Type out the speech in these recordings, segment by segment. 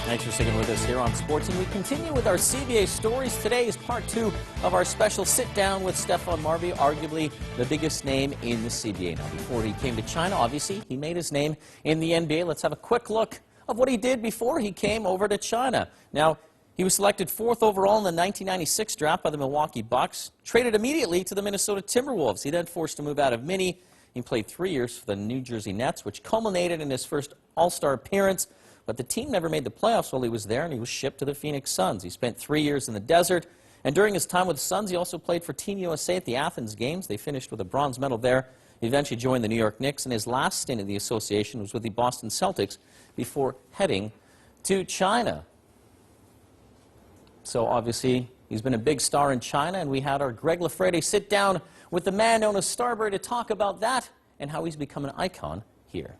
Thanks for sticking with us here on Sports. And we continue with our CBA Stories. Today is part 2 of our special sit-down with Stephon Marbury, arguably the biggest name in the CBA. Now, before he came to China, obviously, he made his name in the NBA. Let's have a quick look of what he did before he came over to China. Now, he was selected 4th overall in the 1996 draft by the Milwaukee Bucks, traded immediately to the Minnesota Timberwolves. He then forced to move out of Mini. He played 3 years for the New Jersey Nets, which culminated in his first All-Star appearance. But the team never made the playoffs while he was there, and he was shipped to the Phoenix Suns. He spent 3 years in the desert, and during his time with the Suns, he also played for Team USA at the Athens Games. They finished with a bronze medal there. He eventually joined the New York Knicks, and his last stint in the association was with the Boston Celtics before heading to China. So obviously, he's been a big star in China, and we had our Greg Lafrede sit down with the man known as Starbury to talk about that and how he's become an icon here.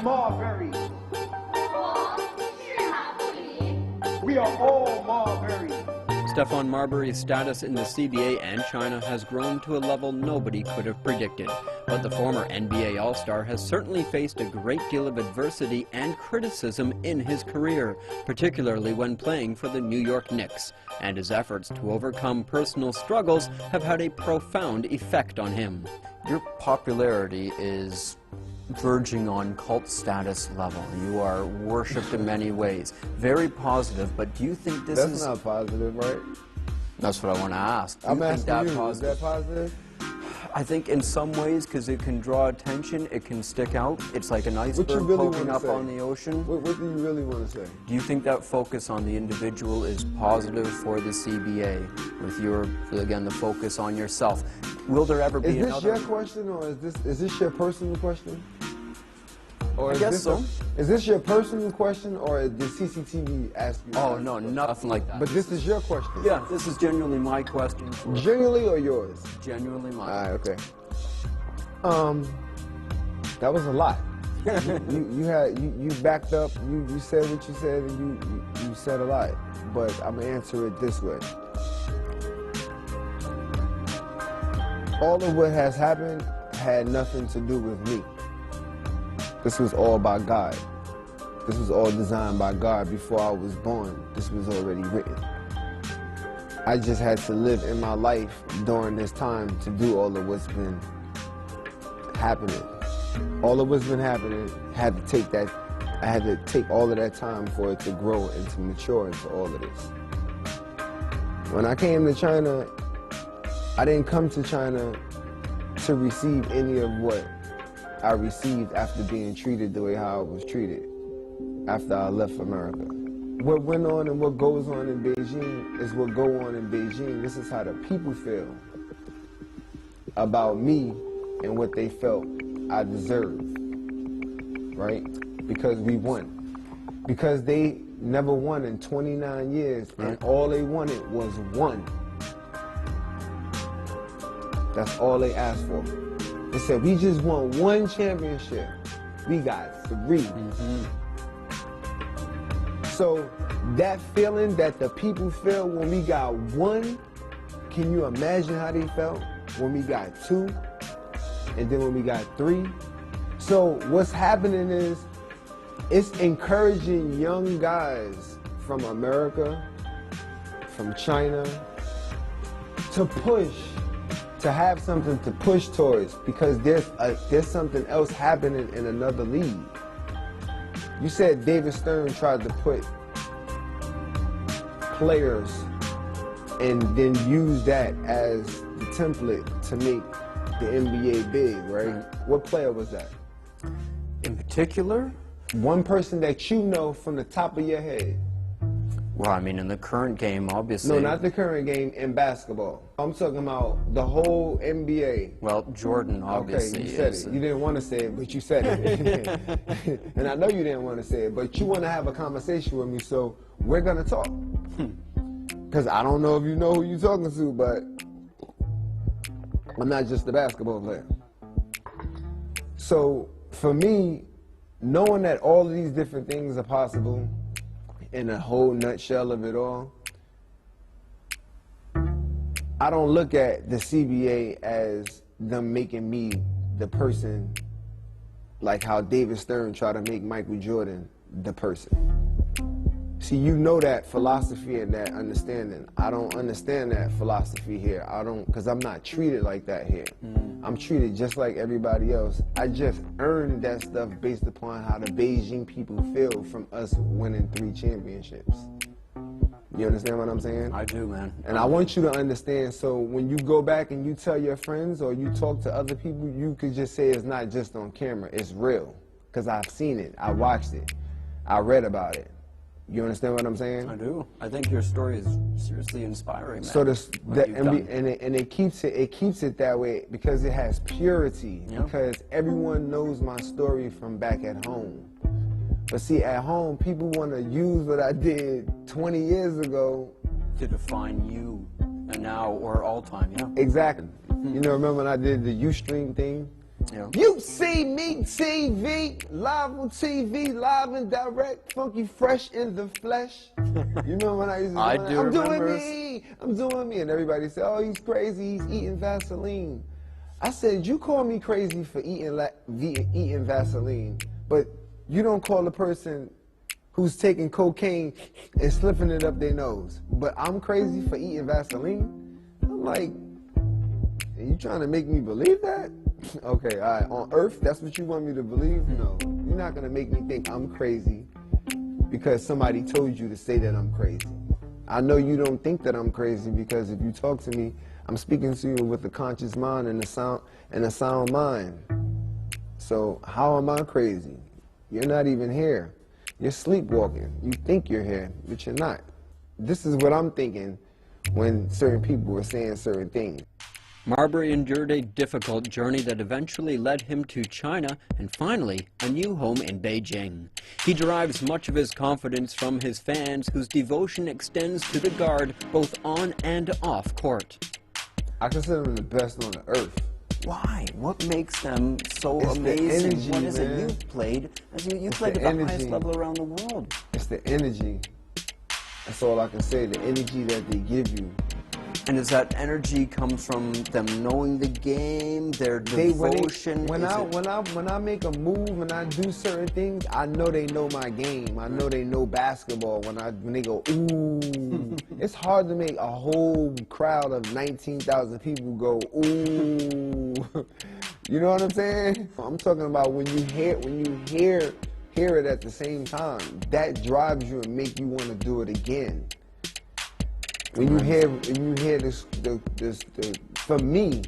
Marbury. We are all Marbury. Stephon Marbury's status in the CBA and China has grown to a level nobody could have predicted. But the former NBA All-Star has certainly faced a great deal of adversity and criticism in his career, particularly when playing for the New York Knicks. And his efforts to overcome personal struggles have had a profound effect on him. Your popularity is verging on cult status level. You are worshipped in many ways. Very positive, but do you think this is... That's not positive, right? That's what I want to ask. I'm asking you, is that positive? I think in some ways, because it can draw attention, it can stick out. It's like an iceberg poking up on the ocean. What do you really want to say? Do you think that focus on the individual is positive for the CBA, with your, again, the focus on yourself? Will there ever be another... Is this your question, or is this your personal question? Or I guess so. Is this your personal question, or did CCTV ask you? Oh, no, nothing like that. But this is your question? Yeah, this is genuinely my question. Genuinely or yours? Genuinely mine. All right, okay. That was a lot. you backed up, you said what you said, and you said a lot. But I'm going to answer it this way. All of what has happened had nothing to do with me. This was all by God. This was all designed by God before I was born. This was already written. I just had to live in my life during this time to do all of what's been happening. All of what's been happening had to take that. I had to take all of that time for it to grow and to mature into all of this. When I came to China, I didn't come to China to receive any of what I received after being treated the way how I was treated after I left America. What went on and what goes on in Beijing is what go on in Beijing. This is how the people feel about me and what they felt I deserved, right? Because we won. Because they never won in 29 years, and all they wanted was one. That's all they asked for. They said, we just want one championship. We got 3. So that feeling that the people feel when we got 1, can you imagine how they felt when we got 2, and then when we got 3? So what's happening is, it's encouraging young guys from America, from China, to push, to have something to push towards, because there's something else happening in another league. You said David Stern tried to put players and then use that as the template to make the NBA big, right? What player was that? In particular? One person that you know from the top of your head. Well, I mean, in the current game, obviously. No, not the current game, in basketball. I'm talking about the whole NBA. Well, Jordan, obviously. Okay, you said it. You didn't want to say it, but you said it. And I know you didn't want to say it, but you want to have a conversation with me, so we're going to talk. Because I don't know if you know who you're talking to, but I'm not just a basketball player. So, for me, knowing that all of these different things are possible, in a whole nutshell of it all, I don't look at the CBA as them making me the person like how David Stern tried to make Michael Jordan the person. See, you know that philosophy and that understanding. I don't understand that philosophy here. I don't, because I'm not treated like that here. I'm treated just like everybody else. I just earned that stuff based upon how the Beijing people feel from us winning 3 championships. You understand what I'm saying? I do, man. And I want you to understand, so when you go back and you tell your friends or you talk to other people, you could just say it's not just on camera, it's real. Because I've seen it, I watched it, I read about it. You understand what I'm saying? I do. I think your story is seriously inspiring, man. So it keeps it that way because it has purity. Yeah. Because everyone knows my story from back at home. But see, at home, people want to use what I did 20 years ago to define you, and now or all time. Yeah. Exactly. You know, remember when I did the Ustream thing? Yeah. You see me TV, live on TV, live and direct, funky fresh in the flesh. You know when I used to I'm doing me, and everybody said, oh, he's crazy, he's eating Vaseline. I said, you call me crazy for eating Vaseline, but you don't call a person who's taking cocaine and slipping it up their nose. But I'm crazy for eating Vaseline? I'm like, are you trying to make me believe that? Okay, all right, on earth, that's what you want me to believe? No, you're not gonna make me think I'm crazy because somebody told you to say that I'm crazy. I know you don't think that I'm crazy because if you talk to me, I'm speaking to you with a conscious mind and a sound mind. So how am I crazy? You're not even here. You're sleepwalking. You think you're here, but you're not. This is what I'm thinking when certain people were saying certain things. Marbury endured a difficult journey that eventually led him to China and finally a new home in Beijing. He derives much of his confidence from his fans, whose devotion extends to the guard both on and off court. I consider them the best on the earth. Why? What makes them so amazing? The energy, what is man. it you've played? You played at the highest level around the world. It's the energy. That's all I can say. The energy that they give you. And does that energy come from them knowing the game, their devotion? When I make a move, when I do certain things, I know they know my game. I know they know basketball. When they go, ooh. It's hard to make a whole crowd of 19,000 people go, ooh. You know what I'm saying? I'm talking about when you hear it at the same time. That drives you and make you want to do it again. When you hear this, for me,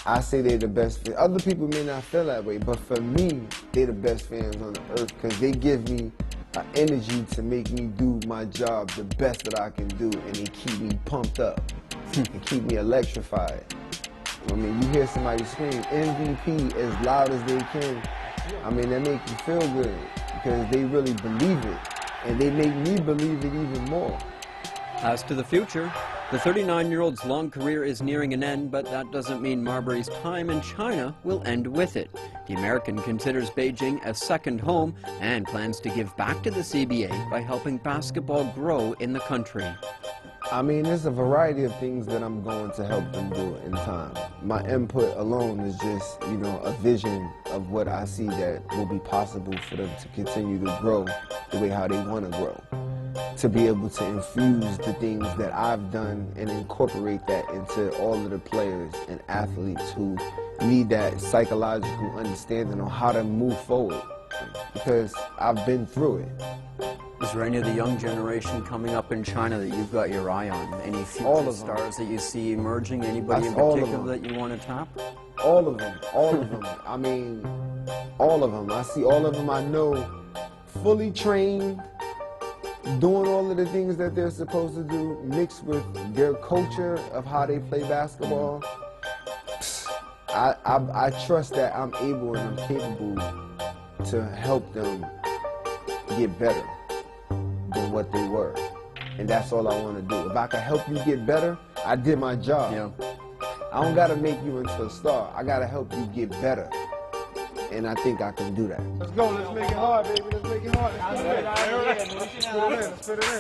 I say they're the best fans. Other people may not feel that way, but for me, they're the best fans on the earth because they give me an energy to make me do my job the best that I can do, and they keep me pumped up and keep me electrified. I mean, you hear somebody scream MVP as loud as they can. I mean, that makes you feel good because they really believe it, and they make me believe it even more. As to the future, the 39-year-old's long career is nearing an end, but that doesn't mean Marbury's time in China will end with it. The American considers Beijing a second home and plans to give back to the CBA by helping basketball grow in the country. I mean, there's a variety of things that I'm going to help them do in time. My input alone is just, you know, a vision of what I see that will be possible for them to continue to grow the way how they want to grow. To be able to infuse the things that I've done and incorporate that into all of the players and athletes who need that psychological understanding on how to move forward. Because I've been through it. Is there any of the young generation coming up in China that you've got your eye on? Any future stars that you see emerging? Anybody in particular that you want to tap? All of them. All of them. I mean, all of them. I see all of them I know fully trained, doing all of the things that they're supposed to do, mixed with their culture of how they play basketball. I trust that I'm able and I'm capable to help them get better than what they were. And that's all I want to do. If I can help you get better, I did my job. Yeah. I don't got to make you into a star. I got to help you get better. And I think I can do that. Let's go. Let's make it hard, baby. Let's make it hard. Let's put it in. Let's put it in.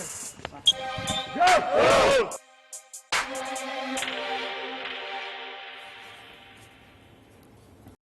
Go!